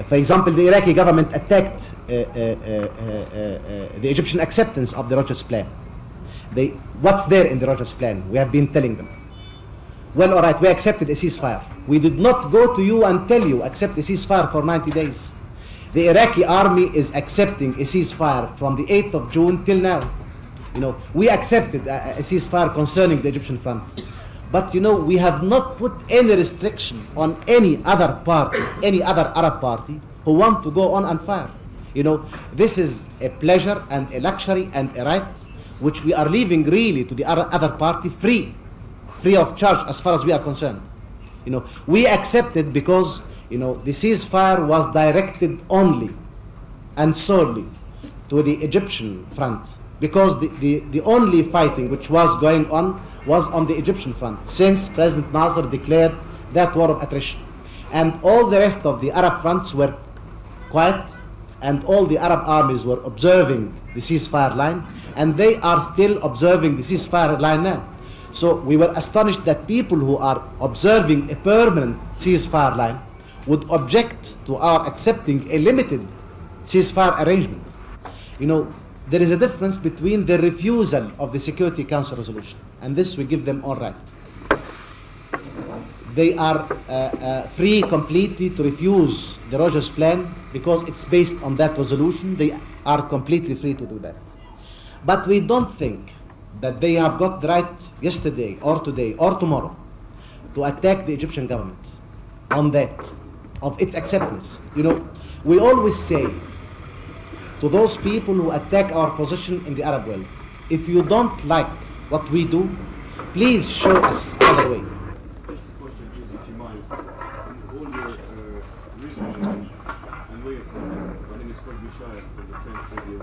For example, the Iraqi government attacked the Egyptian acceptance of the Rogers Plan. What's there in the Rogers Plan? We have been telling them. Well, all right, we accepted a ceasefire. We did not go to you and tell you accept a ceasefire for 90 days. The Iraqi army is accepting a ceasefire from the 8th of June till now. We accepted a ceasefire concerning the Egyptian front. But we have not put any restriction on any other party, any other Arab party who want to go on and fire. This is a pleasure and a luxury and a right which we are leaving really to the other party free of charge as far as we are concerned. We accepted because the ceasefire was directed only and solely to the Egyptian front, because the only fighting which was going on was on the Egyptian front, since President Nasser declared that war of attrition. And all the rest of the Arab fronts were quiet, and all the Arab armies were observing the ceasefire line, and they are still observing the ceasefire line now. So we were astonished that people who are observing a permanent ceasefire line would object to our accepting a limited ceasefire arrangement. There is a difference between the refusal of the Security Council resolution, and this we give them all right. They are free completely to refuse the Rogers Plan because it's based on that resolution. They are completely free to do that. But we don't think that they have got the right yesterday or today or tomorrow to attack the Egyptian government on that, of its acceptance. We always say to those people who attack our position in the Arab world, if you don't like what we do, please show us another way. Just a question, please, if you mind. In all your research and way of thinking, my name is Paul Bouchard from the French radio.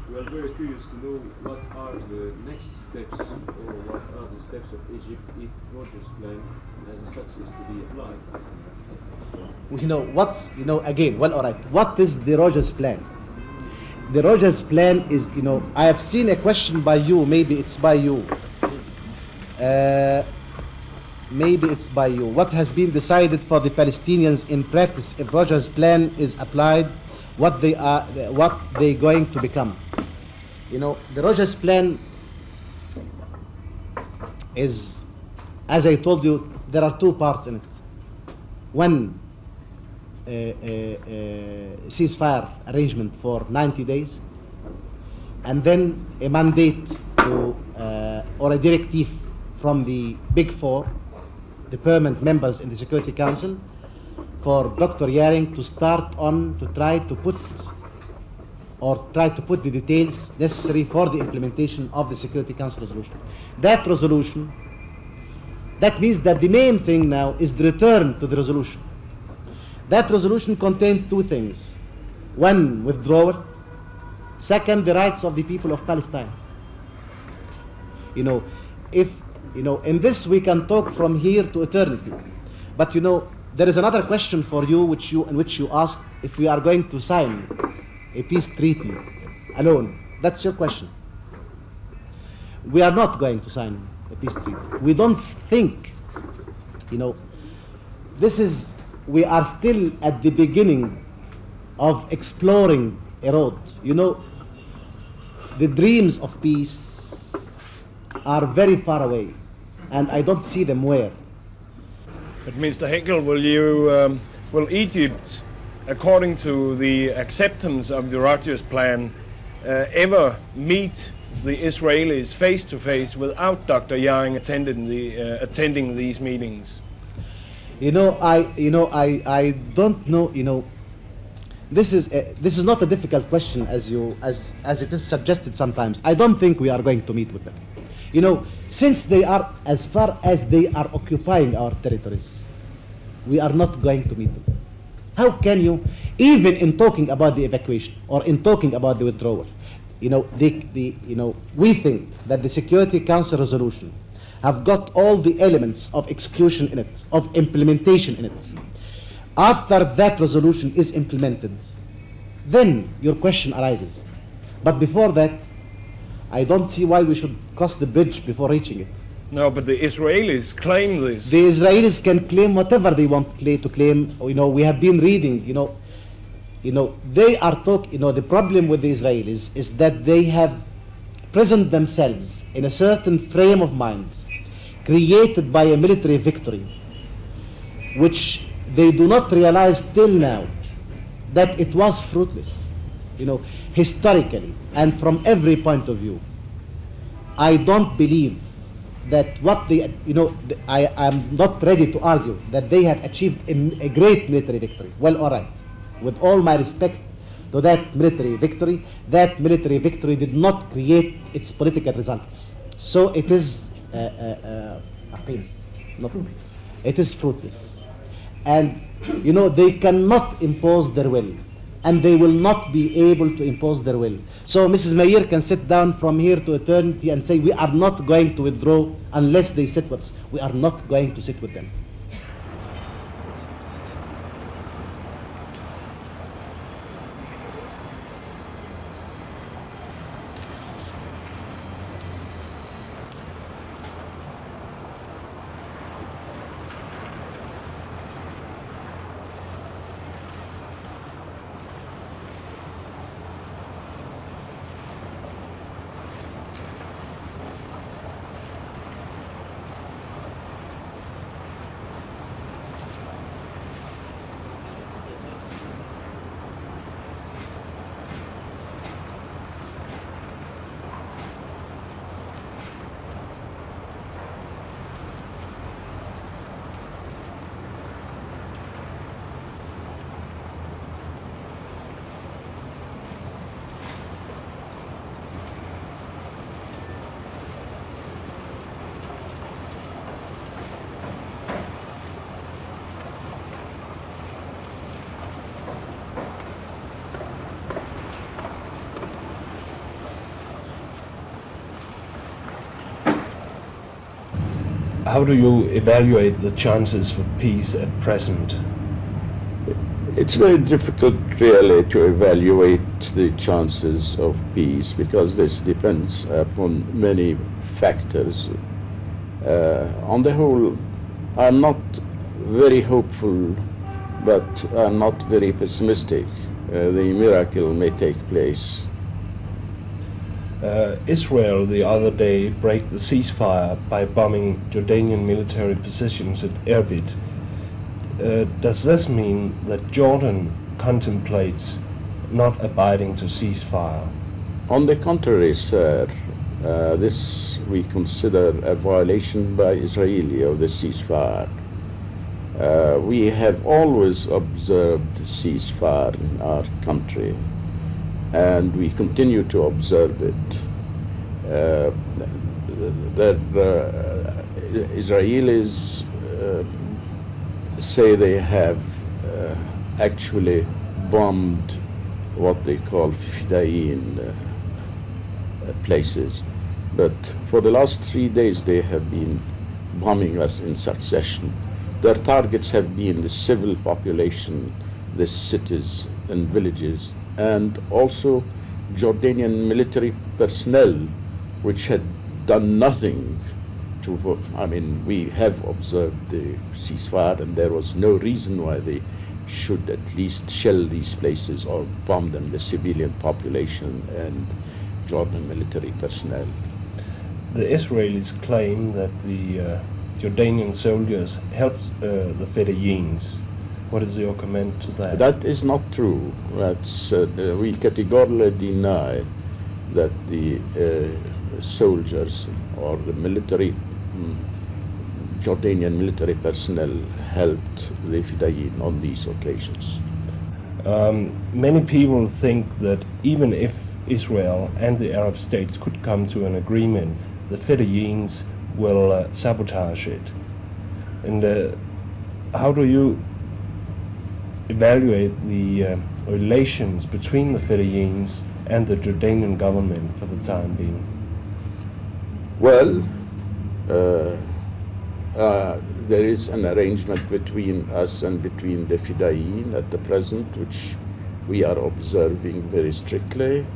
We are very curious to know what are the next steps, or what are the steps of Egypt if Rogers Plan has a success to be applied. Again, well, all right, what is the Rogers Plan? The Rogers Plan is, I have seen a question by you, maybe it's by you. Maybe it's by you. What has been decided for the Palestinians in practice if Rogers Plan is applied? What they going to become? The Rogers Plan is, as I told you, there are two parts in it. One, ceasefire arrangement for 90 days, and then a mandate to, or a directive from the Big Four, the permanent members in the Security Council, for Dr. Yaring to start on to try to put the details necessary for the implementation of the Security Council resolution. That resolution, that means that the main thing now is the return to the resolution. That resolution contained two things. One, withdrawal. Second, the rights of the people of Palestine. In this we can talk from here to eternity. But there is another question for you, in which you asked if we are going to sign a peace treaty alone. That's your question. We are not going to sign a peace treaty. We don't think, we are still at the beginning of exploring a road. The dreams of peace are very far away, and I don't see them where. But Mr. Heckel, will Egypt, according to the acceptance of the Rogers Plan, ever meet the Israelis face to face without Dr. Yaring attending these meetings? I don't know. This is not a difficult question as it is suggested sometimes. I don't think we are going to meet with them. Since they are, as far as they are occupying our territories, we are not going to meet them. How can you, even in talking about the evacuation or in talking about the withdrawal, we think that the Security Council resolution have got all the elements of execution in it, of implementation in it. After that resolution is implemented, then your question arises. But before that, I don't see why we should cross the bridge before reaching it. No, but the Israelis claim this. The Israelis can claim whatever they want to claim. We have been reading, they are the problem with the Israelis is that they have present themselves in a certain frame of mind created by a military victory, which they do not realize till now that it was fruitless, historically and from every point of view. I don't believe that what they, I am not ready to argue that they have achieved a great military victory. Well, all right, with all my respect to that military victory did not create its political results. So it is it is fruitless. And they cannot impose their will, and they will not be able to impose their will. So Mrs. Meir can sit down from here to eternity and say, we are not going to withdraw unless they sit with us. We are not going to sit with them. How do you evaluate the chances for peace at present? It's very difficult really to evaluate the chances of peace because this depends upon many factors. On the whole, I'm not very hopeful, but I'm not very pessimistic. The miracle may take place. Israel the other day broke the ceasefire by bombing Jordanian military positions at Erbil. Does this mean that Jordan contemplates not abiding to ceasefire? On the contrary, sir, this we consider a violation by Israeli of the ceasefire. We have always observed ceasefire in our country, and we continue to observe it. The Israelis say they have actually bombed what they call fidain places, but for the last 3 days they have been bombing us in succession. Their targets have been the civil population, the cities and villages, and also Jordanian military personnel, which had done nothing to, we have observed the ceasefire, and there was no reason why they should at least shell these places or bomb them, the civilian population and Jordan military personnel. The Israelis claim that the Jordanian soldiers helped the Fedayins. What is your comment to that? That is not true. That's, we categorically deny that the soldiers or the military, Jordanian military personnel helped the Fidayin on these occasions. Many people think that even if Israel and the Arab states could come to an agreement, the Fedayins will sabotage it. And how do you evaluate the relations between the Fedayins and the Jordanian government for the time being? Well, there is an arrangement between us and between the Fidayin at the present, which we are observing very strictly,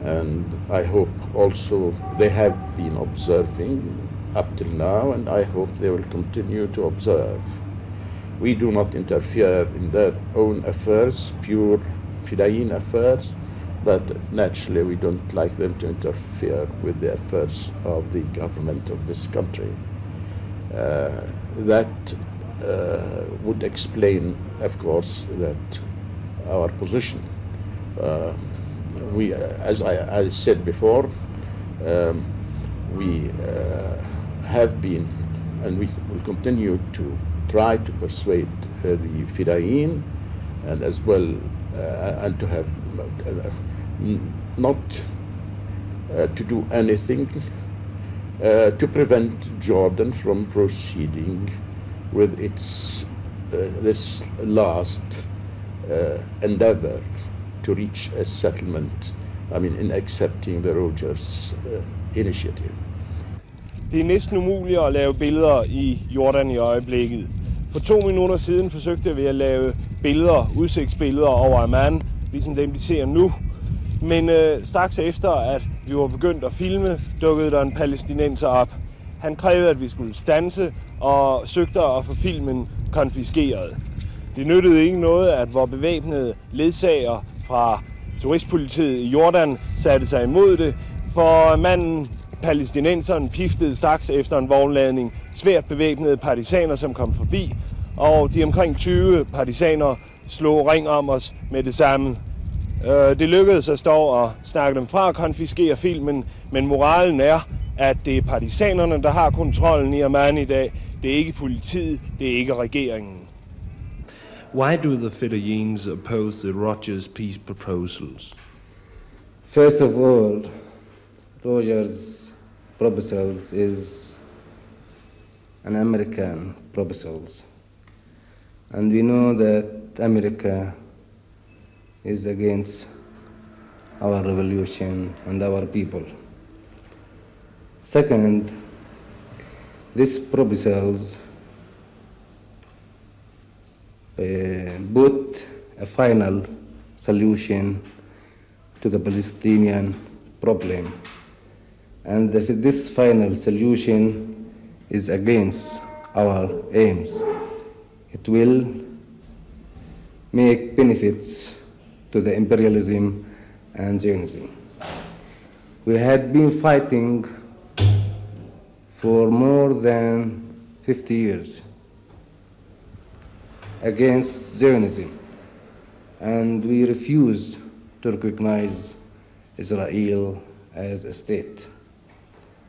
and I hope also they have been observing up till now, and I hope they will continue to observe. We do not interfere in their own affairs, pure Fidayeen affairs, but naturally we don't like them to interfere with the affairs of the government of this country. That would explain, of course, that our position. We, as I said before, we have been, and we will continue to try to persuade the Fidayeen, and as well, and to have not to do anything to prevent Jordan from proceeding with its this last endeavor to reach a settlement, I mean, in accepting the Rogers initiative. Det er næsten umuligt at lave billeder i Jordan i øjeblikket. For 2 minutter siden forsøgte vi at lave billeder, udsigtsbilleder over Amman, ligesom dem vi ser nu. Men straks efter, at vi var begyndt at filme, dukkede der en palæstinenser op. Han krævede, at vi skulle standse og søgte at få filmen konfiskeret. Det nyttede ikke noget, at vores bevæbnede ledsager fra turistpolitiet i Jordan satte sig imod det, for manden, palæstinenseren, piftede straks efter en vognladning svært bevæbnede partisaner, som kom forbi, og de omkring 20 partisaner slog ring om os med det samme. Det lykkedes at stå og snakke dem fra at konfiskere filmen, men moralen er, at det er partisanerne, der har kontrollen i Amman i dag. Det er ikke politiet, det er ikke regeringen. Why do the Fidayeens oppose the Rogers peace proposals? First of all, Rogers' proposals is an American proposals. And we know that America is against our revolution and our people. Second, these proposals put a final solution to the Palestinian problem. And if this final solution is against our aims, it will make benefits to the imperialism and Zionism. We had been fighting for more than 50 years against Zionism, and we refused to recognize Israel as a state,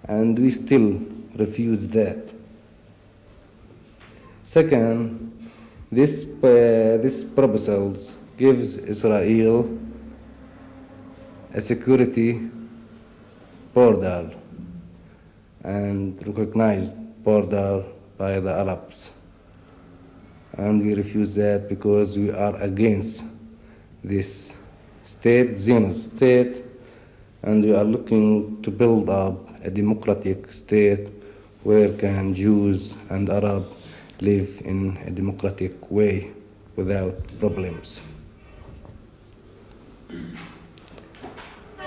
and we still refuse that. Second, this proposals gives Israel a security border and recognized border by the Arabs. And we refuse that because we are against this state, Zionist state, and we are looking to build up a democratic state where can Jews and Arabs live in a democratic way without problems.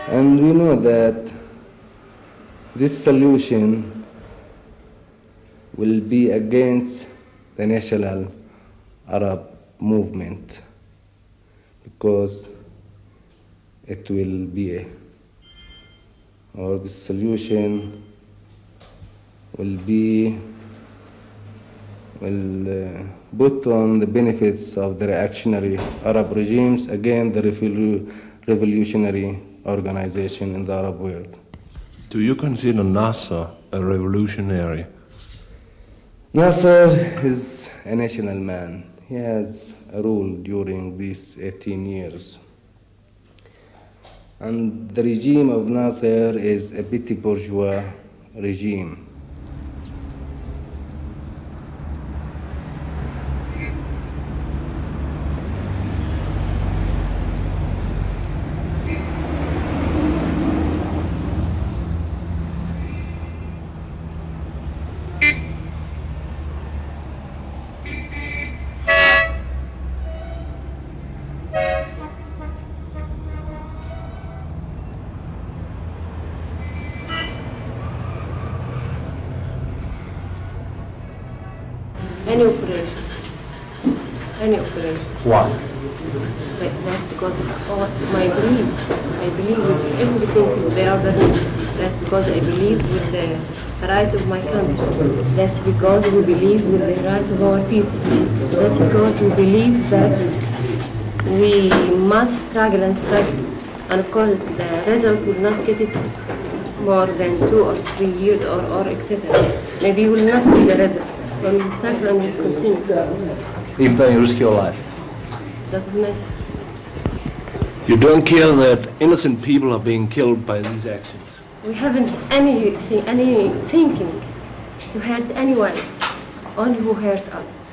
And we know that this solution will be against the national Arab movement because it will be or the solution will put on the benefits of the reactionary Arab regimes against the revolutionary organization in the Arab world. Do you consider Nasser a revolutionary? Nasser is a national man. He has ruled during these 18 years. And the regime of Nasser is a petty bourgeois regime. Any operation. Any operation. Why? That's because of my belief. I believe with everything they are doing. That's because I believe with the rights of my country. That's because we believe with the rights of our people. That's because we believe that we must struggle and struggle. And of course, the results will not get it more than 2 or 3 years or etc. Maybe you will not see the result. But we struggle and we continue. Even though you risk your life? Doesn't matter. You don't care that innocent people are being killed by these actions? We haven't any thinking to hurt anyone, only who hurt us.